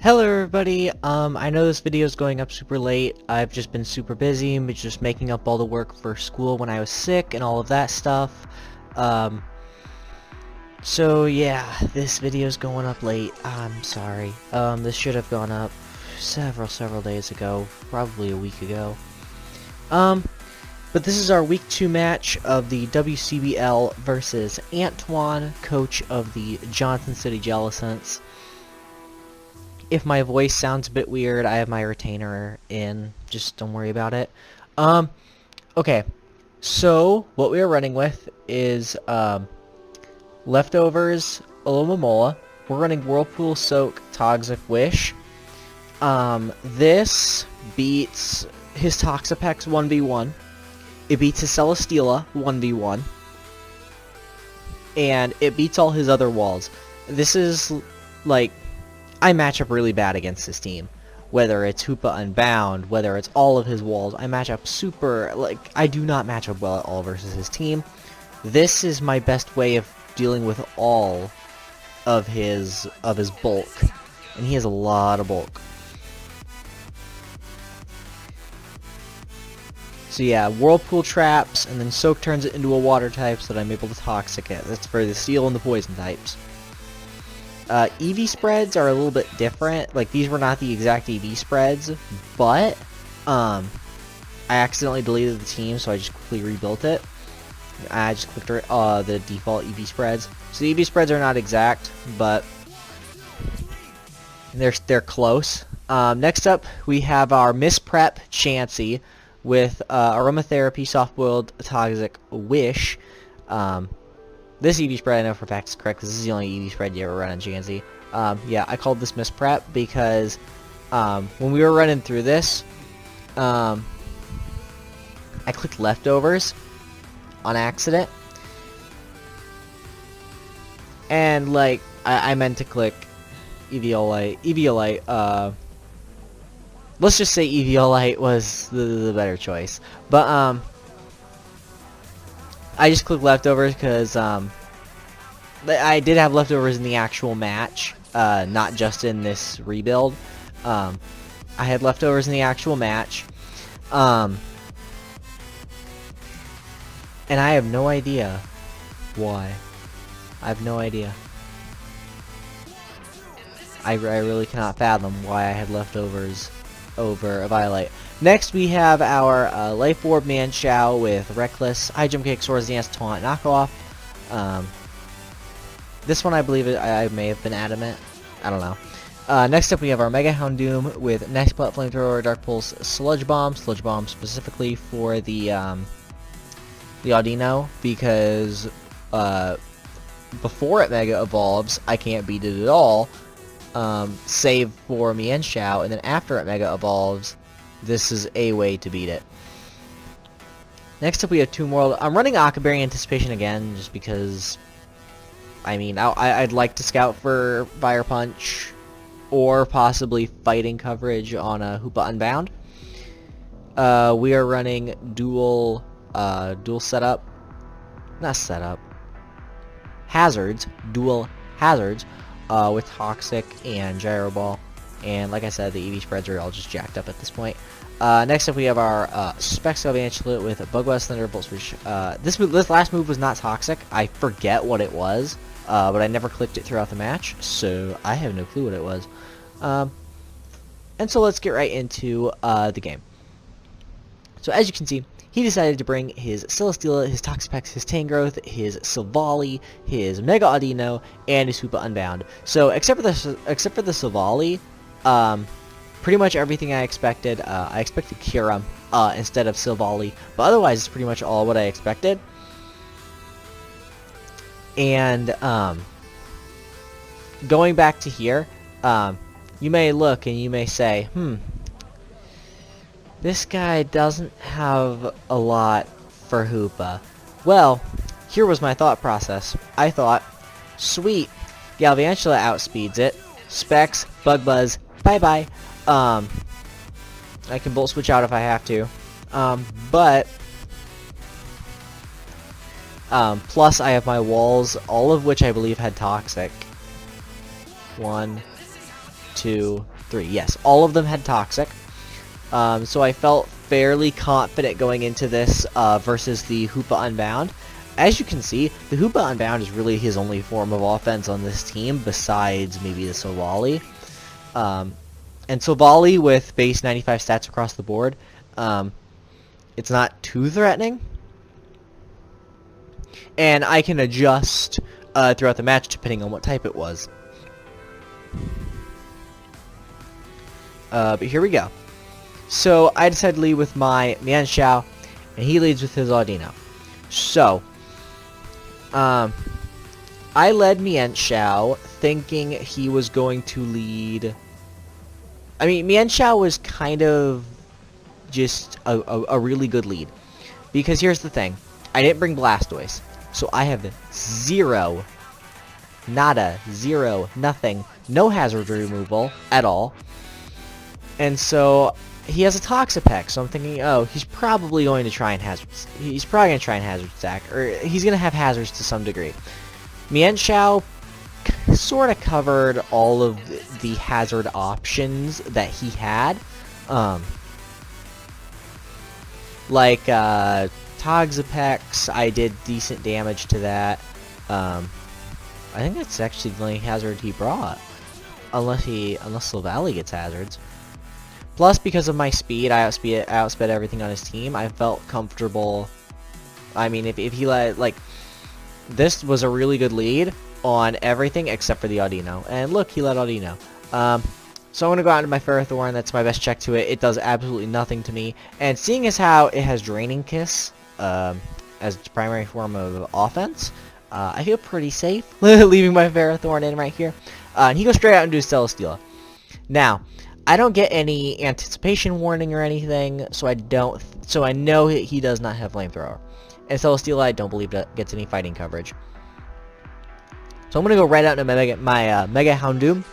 Hello everybody, I know this video is going up super late. I've just been super busy, just making up all the work for school when I was sick and all of that stuff. So yeah, this video is going up late. I'm sorry. This should have gone up several days ago, probably a week ago. But this is our week 2 match of the WCBL versus Antoin, coach of the Johnson City Jellicents. If my voice sounds a bit weird, I have my retainer in. Just don't worry about it. Okay. So, what we are running with is, Leftovers, Alomomola. We're running Whirlpool, Soak, Toxic, Wish. This beats his Toxapex 1v1. It beats his Celesteela 1v1. And it beats all his other walls. This is, like, I match up really bad against this team. Whether it's Hoopa Unbound, whether it's all of his walls, I match up super, like, I do not match up well at all versus his team. This is my best way of dealing with all of his bulk. And he has a lot of bulk. So yeah, Whirlpool traps, and then Soak turns it into a water type so that I'm able to Toxic it. That's for the Steel and the Poison types. EV spreads are a little bit different. Like, these were not the exact EV spreads, but I accidentally deleted the team, so I just quickly rebuilt it. I just clicked the default EV spreads. So the EV spreads are not exact, but they're close. Next up, we have our Misprep Chansey with Aromatherapy, Soft-Boiled, Toxic, Wish. This EV spread I know for a fact is correct, because this is the only EV spread you ever run on Chansey. Yeah, I called this Misprep because when we were running through this, I clicked Leftovers on accident. And, like, I meant to click Eviolite. Eviolite, let's just say Eviolite was the better choice. But, I just clicked Leftovers because I did have Leftovers in the actual match, not just in this rebuild. I had Leftovers in the actual match, and I have no idea why. I have no idea. I really cannot fathom why I had Leftovers over a Violite. Next, we have our Life Orb Manchow with Reckless, High Jump Kick, Swords Dance, Taunt, Knockoff. This one, I believe I may have been adamant. I don't know. Next up, we have our Mega Houndoom with Next Butt Flamethrower, Dark Pulse, Sludge Bomb specifically for the Audino, because before it Mega Evolves, I can't beat it at all, save for Mienshao, and then after it Mega Evolves, this is a way to beat it. Next up, we have Tomb World. I'm running Akaberry Anticipation again, just because, I mean, I'd like to scout for Fire Punch, or possibly fighting coverage on a Hoopa Unbound. We are running dual setup, not setup, hazards, dual hazards, with Toxic and Gyro Ball. And like I said, the EV spreads are all just jacked up at this point. Next up, we have our Specs Evangelate with Bug Buzz, Thunderbolt Switch. This last move was not Toxic. I forget what it was, but I never clicked it throughout the match, so I have no clue what it was. And so let's get right into the game. So as you can see, he decided to bring his Celesteela, his Toxapex, his Tangrowth, his Silvally, his Mega Audino, and his Hoopa Unbound. So except for the Silvally, pretty much everything I expected. I expected Kira instead of Silvally, but otherwise it's pretty much all what I expected. And going back to here, you may look and you may say, this guy doesn't have a lot for Hoopa. Well, here was my thought process. I thought, sweet, Galvantula outspeeds it. Specs, Bug Buzz, bye-bye. I can Volt Switch out if I have to. Plus I have my walls, all of which I believe had Toxic. 1, 2, 3. Yes, all of them had Toxic. So I felt fairly confident going into this versus the Hoopa Unbound. As you can see, the Hoopa Unbound is really his only form of offense on this team, besides maybe the Sovali. And Sovali with base 95 stats across the board, it's not too threatening. And I can adjust throughout the match depending on what type it was. But here we go. So I decided to lead with my Mienshao, and he leads with his Audino. So I led Mienshao thinking he was going to lead. I mean, Mienshao was kind of just a really good lead. Because here's the thing. I didn't bring Blastoise. So I have zero, nada, zero, nothing, no hazard removal at all. And so he has a Toxapex, so I'm thinking, oh, he's probably going to try and hazard stack, or he's going to have hazards to some degree. Mienshao sort of covered all of the hazard options that he had. Like, Toxapex, I did decent damage to that. I think that's actually the only hazard he brought. Unless Silvally gets hazards. Plus, because of my speed, I outsped everything on his team. I felt comfortable. I mean, if he like, this was a really good lead on everything except for the Audino. And look, he led Audino. So I'm going to go out into my Ferrothorn. That's my best check to it. It does absolutely nothing to me. And seeing as how it has Draining Kiss as its primary form of offense, I feel pretty safe leaving my Ferrothorn in right here. And he goes straight out and does Celesteela. Now, I don't get any anticipation warning or anything, so I know he does not have Flamethrower. And Celesteela, I don't believe that gets any fighting coverage. So I'm going to go right out into my Mega Houndoom.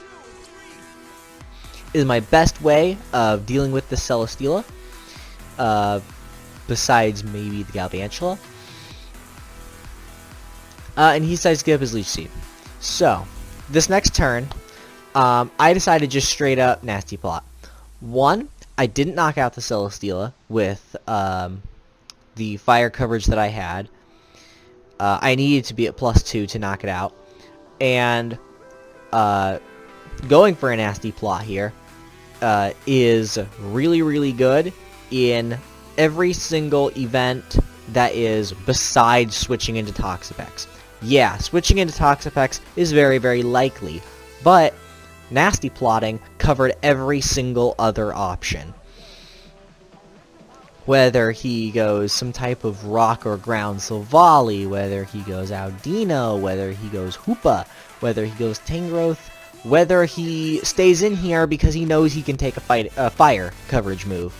Is my best way of dealing with the Celesteela, besides maybe the Galvantula. And he decides to give up his Leech Seed. So, this next turn, I decided just straight up Nasty Plot. One, I didn't knock out the Celesteela with the fire coverage that I had. I needed to be at +2 to knock it out. And going for a Nasty Plot here is really, really good in every single event that is besides switching into Toxapex. Yeah, switching into Toxapex is very, very likely, but Nasty Plotting covered every single other option. Whether he goes some type of rock or ground Silvally, whether he goes Audino, whether he goes Hoopa, whether he goes Tangrowth, whether he stays in here because he knows he can take a fire coverage move.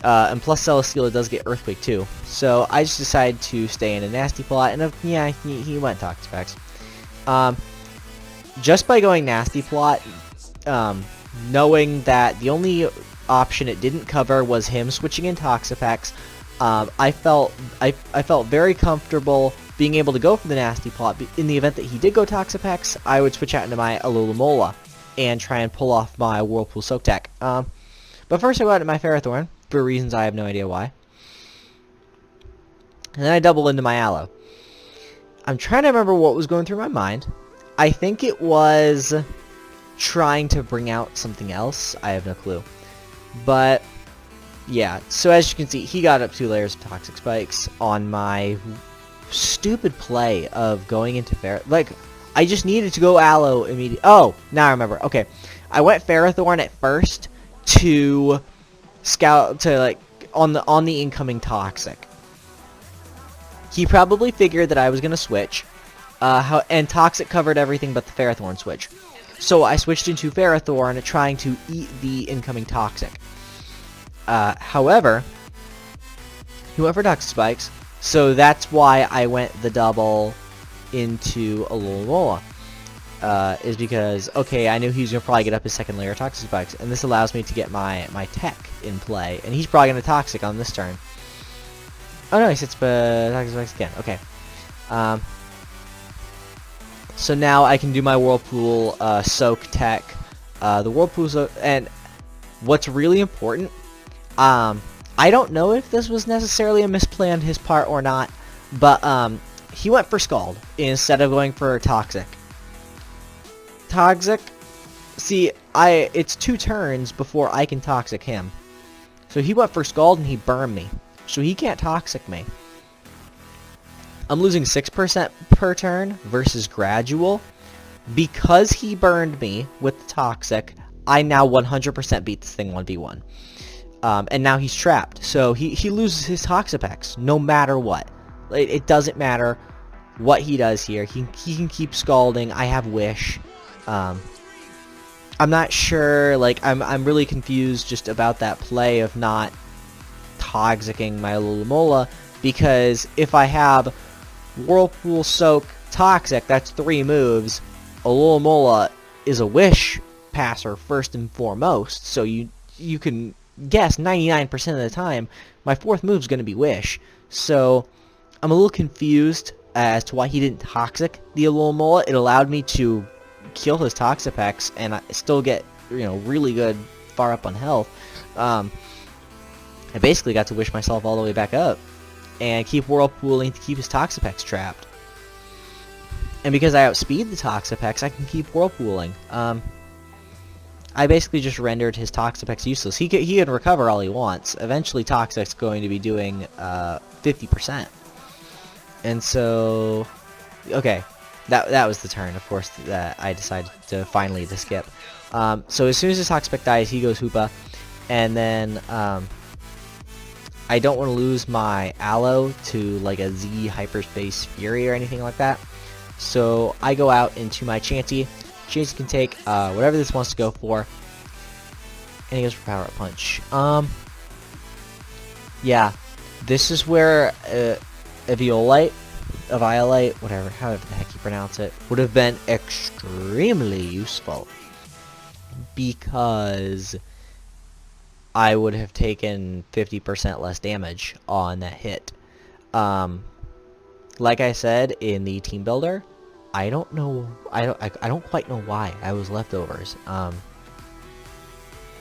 And plus Celesteela does get Earthquake too. So I just decided to stay in a Nasty Plot, and yeah, he went Toxapex. Just by going Nasty Plot, knowing that the only option it didn't cover was him switching in Toxapex, I felt very comfortable being able to go for the Nasty Plot. In the event that he did go Toxapex, I would switch out into my Alola and try and pull off my Whirlpool Soak Tech. But first I go out into my Ferrothorn, for reasons I have no idea why. And then I double into my Aloe. I'm trying to remember what was going through my mind. I think it was trying to bring out something else. I have no clue. But, yeah. So as you can see, he got up 2 layers of Toxic Spikes on my stupid play of going into Like, I just needed to go Aloe immediately. Oh, now I remember. Okay. I went Ferrothorn at first to scout, to, like, on the incoming Toxic. He probably figured that I was going to switch. And Toxic covered everything but the Ferrothorn switch. So I switched into Ferrothorn, trying to eat the incoming Toxic. However, he went for Toxic Spikes, so that's why I went the double into Alola. Is because, okay, I knew he was going to probably get up his second layer of Toxic Spikes, and this allows me to get my tech in play, and he's probably going to Toxic on this turn. Oh no, he sits Toxic Spikes again, okay. So now I can do my Whirlpool Soak Tech The Whirlpool's and what's really important, I don't know if this was necessarily a misplay on his part or not, but he went for Scald instead of going for Toxic. Toxic, see, it's 2 turns before I can Toxic him. So he went for Scald and he burned me. So he can't Toxic me. I'm losing 6% per turn versus Gradual. Because he burned me with the Toxic, I now 100% beat this thing 1v1. And now he's trapped. So he loses his toxapex no matter what. It doesn't matter what he does here. He can keep scalding. I have Wish. I'm not sure. Like, I'm really confused just about that play of not toxicking my Lulamola, because if I have Whirlpool, Soak, Toxic, that's 3 moves. A Lulamola is a Wish passer first and foremost, so you can guess 99% of the time my 4th move is going to be Wish. So I'm a little confused as to why he didn't Toxic the Lulamola. It allowed me to kill his Toxapex and I still get, really good far up on health. I basically got to Wish myself all the way back up and keep Whirlpooling to keep his Toxapex trapped. And because I outspeed the Toxapex, I can keep Whirlpooling. I basically just rendered his Toxapex useless. He can recover all he wants. Eventually, Toxic's going to be doing 50%. And so, okay, that was the turn, of course, that I decided to finally skip. So as soon as his Toxapex dies, he goes Hoopa, and then I don't want to lose my Aloe to like a Z Hyperspace Fury or anything like that. So I go out into my Chansey. Chansey can take whatever this wants to go for. And he goes for Power Up Punch. Yeah. This is where a Violite, whatever, however the heck you pronounce it, would have been extremely useful. Because I would have taken 50% less damage on that hit. Like I said in the team builder, I don't know. I don't quite know why I was leftovers.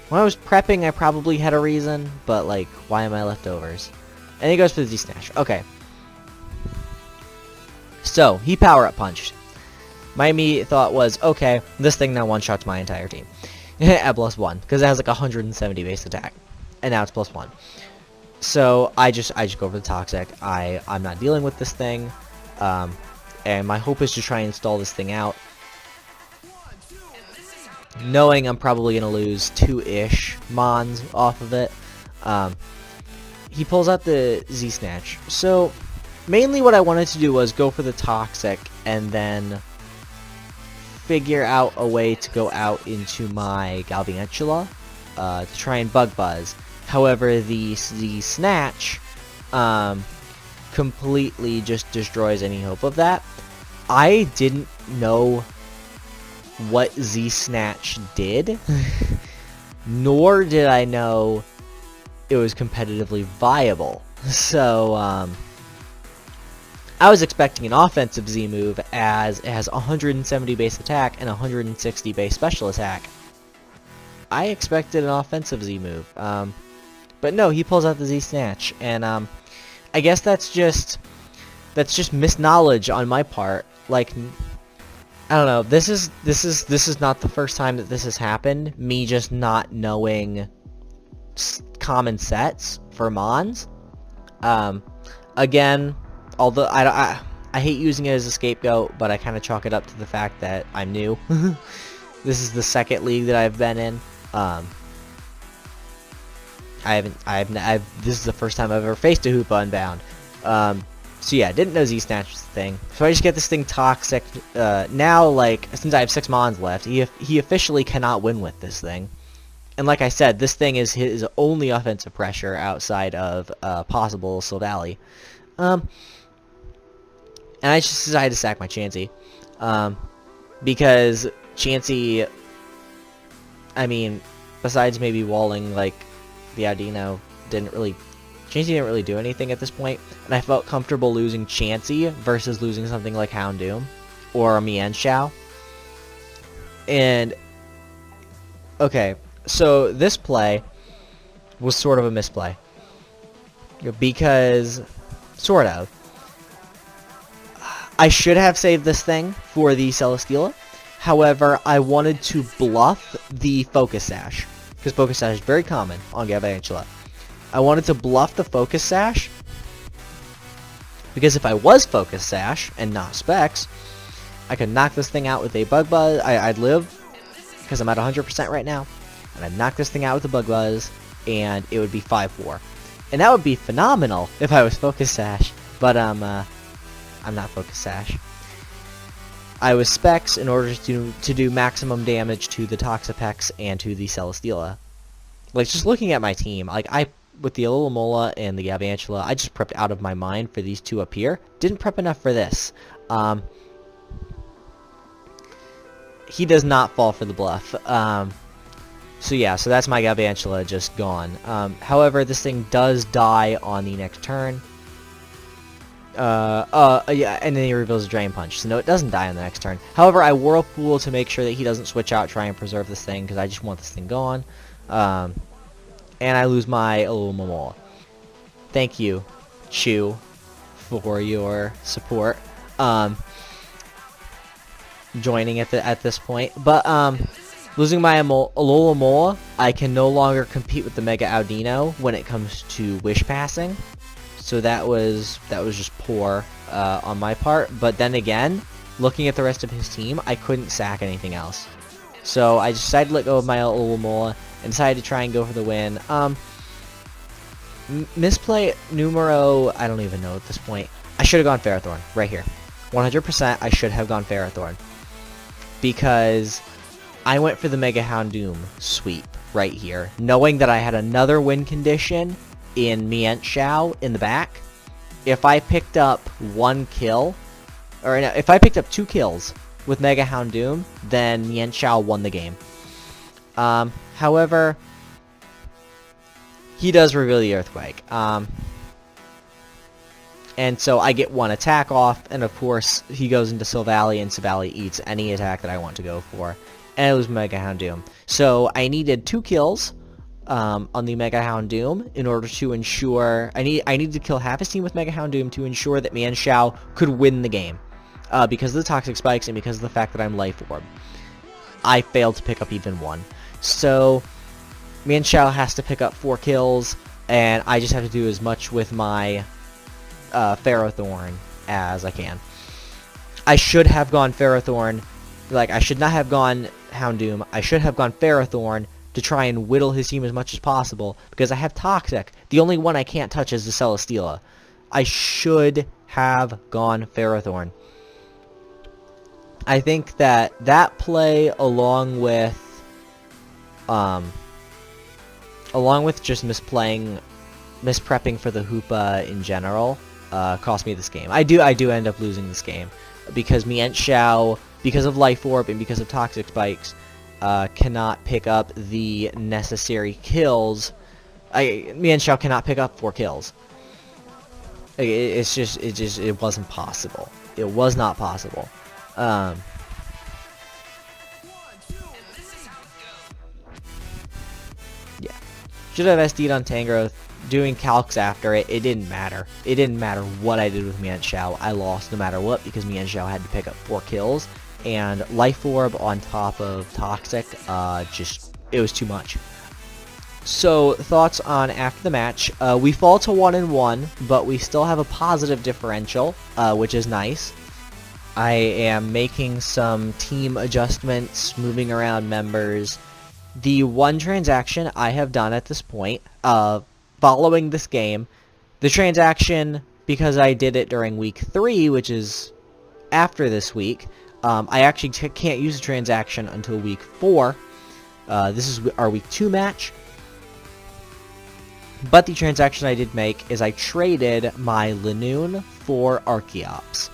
When I was prepping, I probably had a reason, but like, why am I leftovers? And he goes for the Z Snatch. Okay. So he Power Up Punched. My immediate thought was, okay, this thing now one-shots my entire team at +1 because it has like 170 base attack, and now it's +1. So I just go for the Toxic. I'm not dealing with this thing, and my hope is to try and stall this thing out, knowing I'm probably gonna lose 2-ish Mons off of it. He pulls out the Z Snatch. So mainly what I wanted to do was go for the Toxic and then figure out a way to go out into my Galvantula to try and Bug Buzz. However, the Snatch completely just destroys any hope of that. I didn't know what Z Snatch did, nor did I know it was competitively viable. So, I was expecting an offensive Z move, as it has 170 base attack and 160 base special attack. I expected an offensive Z move, but no, he pulls out the Z Snatch, and I guess that's just misknowledge on my part. Like, I don't know. This is not the first time that this has happened. Me just not knowing common sets for Mons. Again, although I hate using it as a scapegoat, but I kind of chalk it up to the fact that I'm new. This is the second league that I've been in. This is the first time I've ever faced a Hoopa Unbound. So yeah, didn't know Z Snatch was the thing. So I just get this thing Toxic. Now, like, since I have 6 Mons left, he officially cannot win with this thing. And like I said, this thing is his only offensive pressure outside of possible Sildali. And I just decided to sack my Chansey. Because Chansey, I mean, besides maybe walling, like, the Audino, Chansey didn't really do anything at this point, and I felt comfortable losing Chansey versus losing something like Houndoom or a Mienshao. And Okay, so this play was sort of a misplay. Because, sort of. I should have saved this thing for the Celesteela. However, I wanted to bluff the Focus Sash. Because Focus Sash is very common on Galvantula. I wanted to bluff the Focus Sash. Because if I was Focus Sash and not Specs, I could knock this thing out with a Bug Buzz. I'd live, because I'm at 100% right now. And I'd knock this thing out with a Bug Buzz, and it would be 5-4. And that would be phenomenal if I was Focus Sash. But I'm not Focus Sash. I was Specs in order to do maximum damage to the Toxapex and to the Celesteela. Like, just looking at my team, like, with the Alomola and the Galvantula, I just prepped out of my mind for these two up here. Didn't prep enough for this. He does not fall for the bluff. So yeah, so that's my Galvantula just gone. However, this thing does die on the next turn. Yeah, and then he reveals a Drain Punch. So no, it doesn't die on the next turn. However, I Whirlpool to make sure that he doesn't switch out, try and preserve this thing, because I just want this thing gone. And I lose my Alomomola. Thank you, Chew, for your support. Joining at this point. But, losing my Alomomola, I can no longer compete with the Mega Audino when it comes to Wish Passing. So that was just poor on my part. But then again, looking at the rest of his team, I couldn't sack anything else. So I decided to let go of my Alomomola and decided to try and go for the win. Misplay numero, I don't even know at this point. I should have gone Ferrothorn right here. 100% I should have gone Ferrothorn. Because I went for the Mega Houndoom sweep right here, knowing that I had another win condition in Mienshao in the back. If I picked up one kill, or no, if I picked up 2 kills with Mega Houndoom, then Mienshao won the game. However, he does reveal the Earthquake. And so I get one attack off, and of course, he goes into Silvally, and Silvally eats any attack that I want to go for. And I lose Mega Houndoom. So I needed 2 kills on the Mega Houndoom in order to ensure... I needed to kill half his team with Mega Houndoom to ensure that Mienshao could win the game. Because of the Toxic Spikes and because of the fact that I'm Life Orb. I failed to pick up even 1. So Mienshao has to pick up 4 kills, and I just have to do as much with my Ferrothorn as I can. I should have gone Ferrothorn. Like, I should not have gone Houndoom. I should have gone Ferrothorn to try and whittle his team as much as possible, because I have Toxic. The only one I can't touch is the Celesteela. I should have gone Ferrothorn. I think that play, along with just misprepping for the Hoopa in general, cost me this game. I do end up losing this game because Mienshao, because of Life Orb and because of Toxic Spikes, cannot pick up the necessary kills. Mienshao cannot pick up 4 kills. It wasn't possible. It was not possible. Yeah. Should have SD'd on Tangrowth. Doing calcs after it, it didn't matter. It didn't matter what I did with Mienshao. I lost no matter what because Mienshao had to pick up 4 kills. And Life Orb on top of Toxic, it was too much. So, thoughts on after the match. We fall to 1-1, but we still have a positive differential, which is nice. I am making some team adjustments, moving around members. The one transaction I have done at this point, following this game, the transaction, because I did it during week 3, which is after this week, I actually can't use the transaction until week 4. This is our week 2 match. But the transaction I did make is I traded my Linoon for Archeops.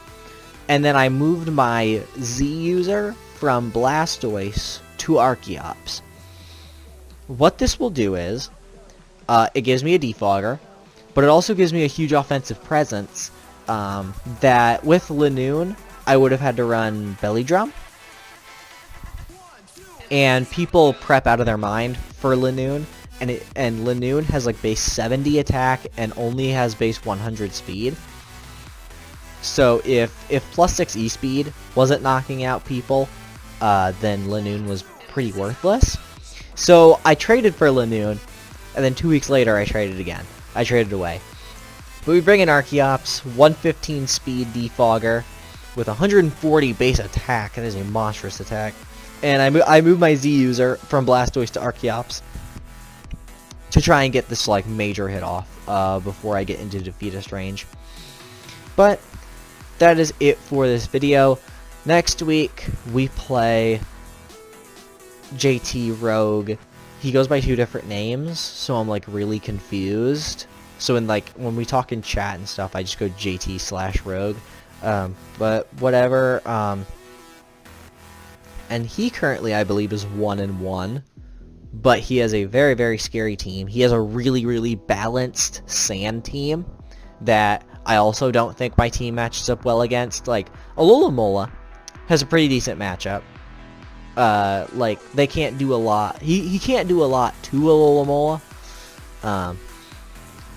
And then I moved my Z user from Blastoise to Archeops. What this will do is, it gives me a defogger, but it also gives me a huge offensive presence that with Linoon, I would have had to run Belly Drum. and people prep out of their mind for Lanoon, and Lanoon has like base 70 attack and only has base 100 speed. So if plus 6 E speed wasn't knocking out people, then Lanoon was pretty worthless. So I traded for Lanoon, and then 2 weeks later I traded again. I traded away. But we bring in Archeops, 115 speed defogger, with 140 base attack. That is a monstrous attack. And I move my Z user from Blastoise to Archeops to try and get this like major hit off before I get into defeatist range. But that is it for this video. Next week we play JT Rogue. He goes by 2 different names, so I'm like really confused. So when we talk in chat and stuff, I just go JT/Rogue. But whatever. And he currently, I believe, is 1-1. But he has a very, very scary team. He has a really, really balanced sand team that I also don't think my team matches up well against. Like, Alola has a pretty decent matchup. Like, they can't do a lot. He can't do a lot to Alola.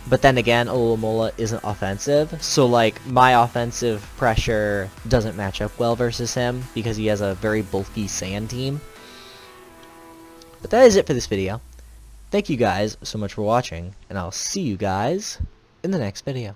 But then again, Alola isn't offensive, so like my offensive pressure doesn't match up well versus him because he has a very bulky sand team. But that is it for this video. Thank you guys so much for watching, and I'll see you guys in the next video.